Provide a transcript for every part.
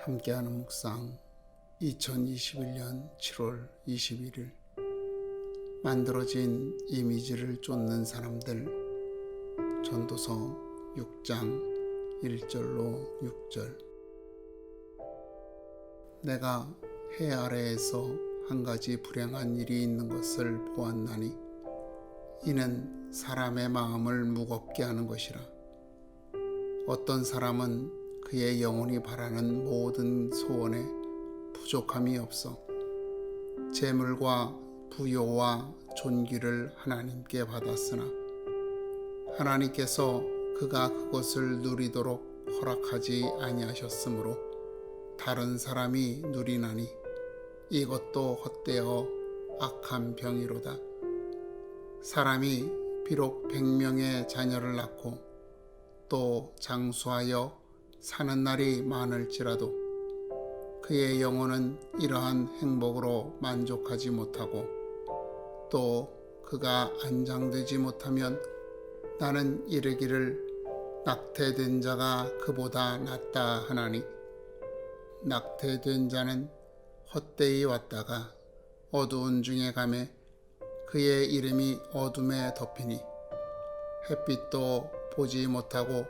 함께하는 묵상 2021년 7월 21일 만들어진 이미지를 쫓는 사람들 전도서 6장 1절로 6절 내가 해 아래에서 한 가지 불행한 일이 있는 것을 보았나니 이는 사람의 마음을 무겁게 하는 것이라. 어떤 사람은 그의 영혼이 바라는 모든 소원에 부족함이 없어 재물과 부요와 존귀를 하나님께 받았으나 하나님께서 그가 그것을 누리도록 허락하지 아니하셨으므로 다른 사람이 누리나니 이것도 헛되어 악한 병이로다. 사람이 비록 100명의 자녀를 낳고 또 장수하여 사는 날이 많을지라도 그의 영혼은 이러한 행복으로 만족하지 못하고 또 그가 안장되지 못하면 나는 이르기를 낙태된 자가 그보다 낫다 하나니 낙태된 자는 헛되이 왔다가 어두운 중에 가매 그의 이름이 어둠에 덮이니 햇빛도 보지 못하고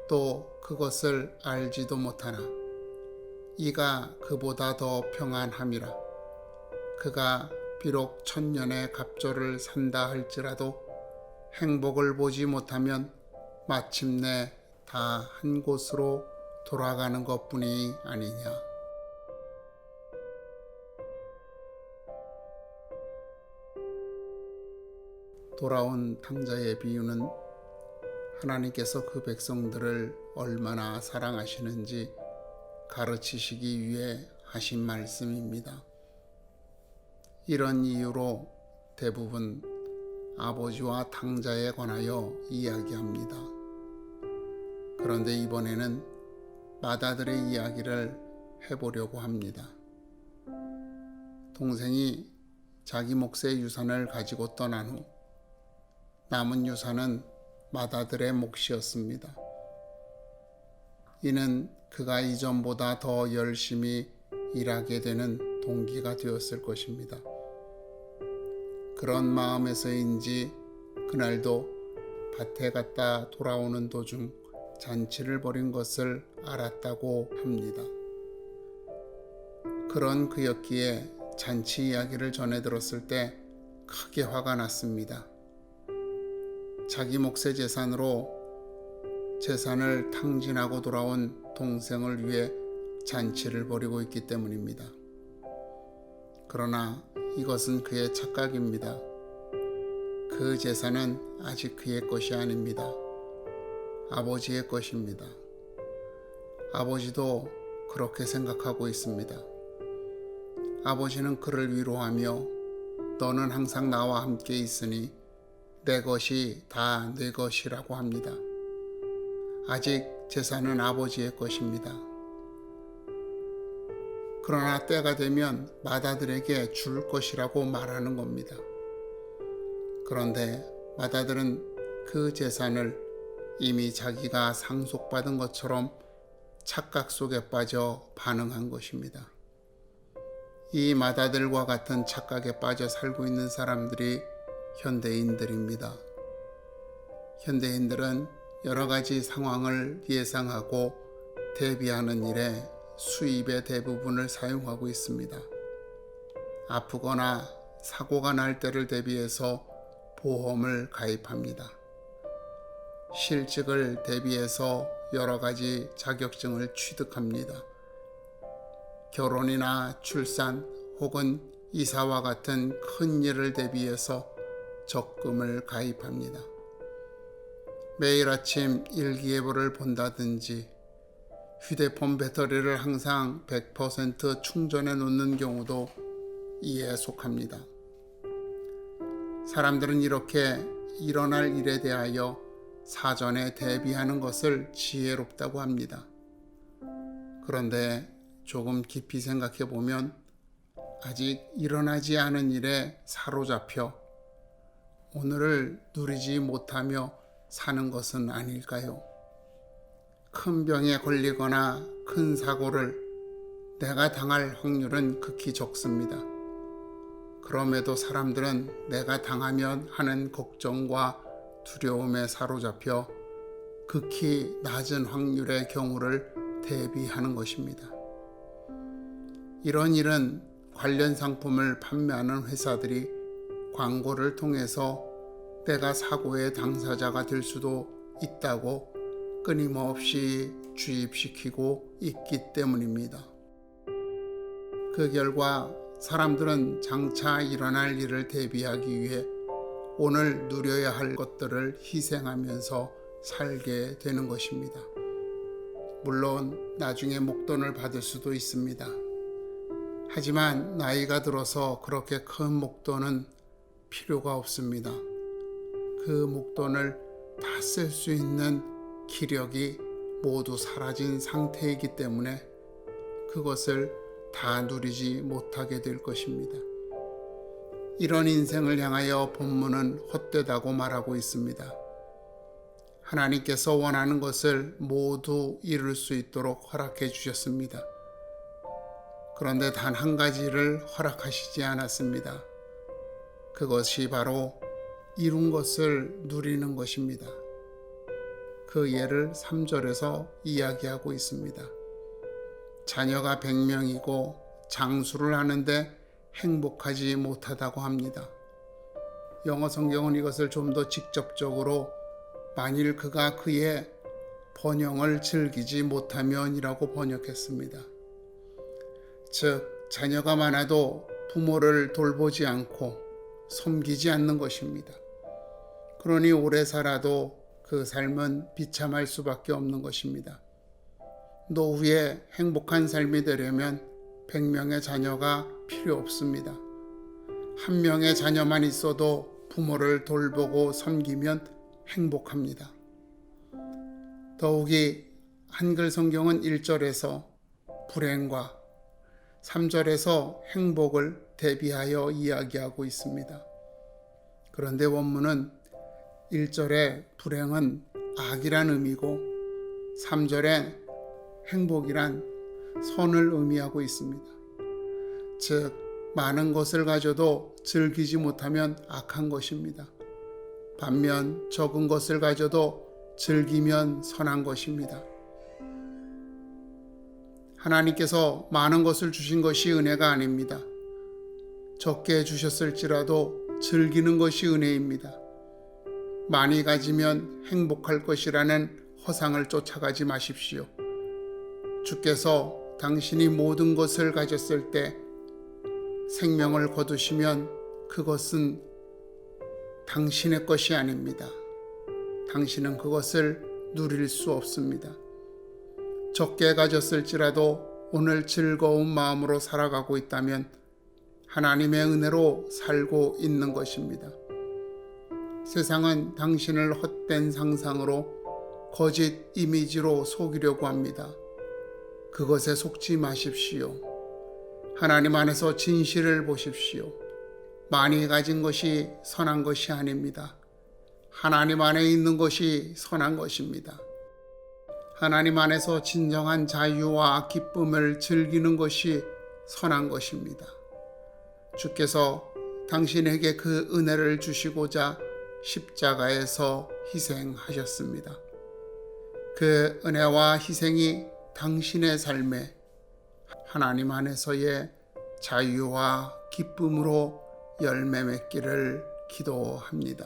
또 그것을 알지도 못하나 이가 그보다 더 평안함이라. 그가 비록 1000년의 갑절을 산다 할지라도 행복을 보지 못하면 마침내 다 한 곳으로 돌아가는 것뿐이 아니냐. 돌아온 탕자의 비유는 하나님께서 그 백성들을 얼마나 사랑하시는지 가르치시기 위해 하신 말씀입니다. 이런 이유로 대부분 아버지와 탕자에 관하여 이야기합니다. 그런데 이번에는 맏아들의 이야기를 해보려고 합니다. 동생이 자기 몫의 유산을 가지고 떠난 후 남은 유산은 맏아들의 몫이었습니다. 이는 그가 이전보다 더 열심히 일하게 되는 동기가 되었을 것입니다. 그런 마음에서인지 그날도 밭에 갔다 돌아오는 도중 잔치를 벌인 것을 알았다고 합니다. 그런 그였기에 잔치 이야기를 전해 들었을 때 크게 화가 났습니다. 자기 몫의 재산을 탕진하고 돌아온 동생을 위해 잔치를 벌이고 있기 때문입니다. 그러나 이것은 그의 착각입니다. 그 재산은 아직 그의 것이 아닙니다. 아버지의 것입니다. 아버지도 그렇게 생각하고 있습니다. 아버지는 그를 위로하며 너는 항상 나와 함께 있으니 내 것이 다 내 것이라고 합니다. 아직 재산은 아버지의 것입니다. 그러나 때가 되면 맏아들에게 줄 것이라고 말하는 겁니다. 그런데 맏아들은 그 재산을 이미 자기가 상속받은 것처럼 착각 속에 빠져 반응한 것입니다. 이 맏아들과 같은 착각에 빠져 살고 있는 사람들이 현대인들입니다. 현대인들은 여러 가지 상황을 예상하고 대비하는 일에 수입의 대부분을 사용하고 있습니다. 아프거나 사고가 날 때를 대비해서 보험을 가입합니다. 실직을 대비해서 여러 가지 자격증을 취득합니다. 결혼이나 출산 혹은 이사와 같은 큰 일을 대비해서 적금을 가입합니다. 매일 아침 일기예보를 본다든지 휴대폰 배터리를 항상 100% 충전해 놓는 경우도 이에 속합니다. 사람들은 이렇게 일어날 일에 대하여 사전에 대비하는 것을 지혜롭다고 합니다. 그런데 조금 깊이 생각해 보면 아직 일어나지 않은 일에 사로잡혀 오늘을 누리지 못하며 사는 것은 아닐까요? 큰 병에 걸리거나 큰 사고를 내가 당할 확률은 극히 적습니다. 그럼에도 사람들은 내가 당하면 하는 걱정과 두려움에 사로잡혀 극히 낮은 확률의 경우를 대비하는 것입니다. 이런 일은 관련 상품을 판매하는 회사들이 광고를 통해서 내가 사고의 당사자가 될 수도 있다고 끊임없이 주입시키고 있기 때문입니다. 그 결과 사람들은 장차 일어날 일을 대비하기 위해 오늘 누려야 할 것들을 희생하면서 살게 되는 것입니다. 물론 나중에 목돈을 받을 수도 있습니다. 하지만 나이가 들어서 그렇게 큰 목돈은 필요가 없습니다. 그 목돈을 다 쓸 수 있는 기력이 모두 사라진 상태이기 때문에 그것을 다 누리지 못하게 될 것입니다. 이런 인생을 향하여 본문은 헛되다고 말하고 있습니다. 하나님께서 원하는 것을 모두 이룰 수 있도록 허락해 주셨습니다. 그런데 단 한 가지를 허락하시지 않았습니다. 그것이 바로 이룬 것을 누리는 것입니다. 그 예를 3절에서 이야기하고 있습니다. 자녀가 100명이고 장수를 하는데 행복하지 못하다고 합니다. 영어 성경은 이것을 좀 더 직접적으로 만일 그가 그의 번영을 즐기지 못하면이라고 번역했습니다. 즉 자녀가 많아도 부모를 돌보지 않고 섬기지 않는 것입니다. 그러니 오래 살아도 그 삶은 비참할 수밖에 없는 것입니다. 노후에 행복한 삶이 되려면 100명의 자녀가 필요 없습니다. 한 명의 자녀만 있어도 부모를 돌보고 섬기면 행복합니다. 더욱이 한글 성경은 1절에서 불행과 3절에서 행복을 대비하여 이야기하고 있습니다. 그런데 원문은 1절에 불행은 악이란 의미고 3절에 행복이란 선을 의미하고 있습니다. 즉 많은 것을 가져도 즐기지 못하면 악한 것입니다. 반면 적은 것을 가져도 즐기면 선한 것입니다. 하나님께서 많은 것을 주신 것이 은혜가 아닙니다. 적게 주셨을지라도 즐기는 것이 은혜입니다. 많이 가지면 행복할 것이라는 허상을 쫓아가지 마십시오. 주께서 당신이 모든 것을 가졌을 때 생명을 거두시면 그것은 당신의 것이 아닙니다. 당신은 그것을 누릴 수 없습니다. 적게 가졌을지라도 오늘 즐거운 마음으로 살아가고 있다면 하나님의 은혜로 살고 있는 것입니다. 세상은 당신을 헛된 상상으로 거짓 이미지로 속이려고 합니다. 그것에 속지 마십시오. 하나님 안에서 진실을 보십시오. 많이 가진 것이 선한 것이 아닙니다. 하나님 안에 있는 것이 선한 것입니다. 하나님 안에서 진정한 자유와 기쁨을 즐기는 것이 선한 것입니다. 주께서 당신에게 그 은혜를 주시고자 십자가에서 희생하셨습니다. 그 은혜와 희생이 당신의 삶에 하나님 안에서의 자유와 기쁨으로 열매 맺기를 기도합니다.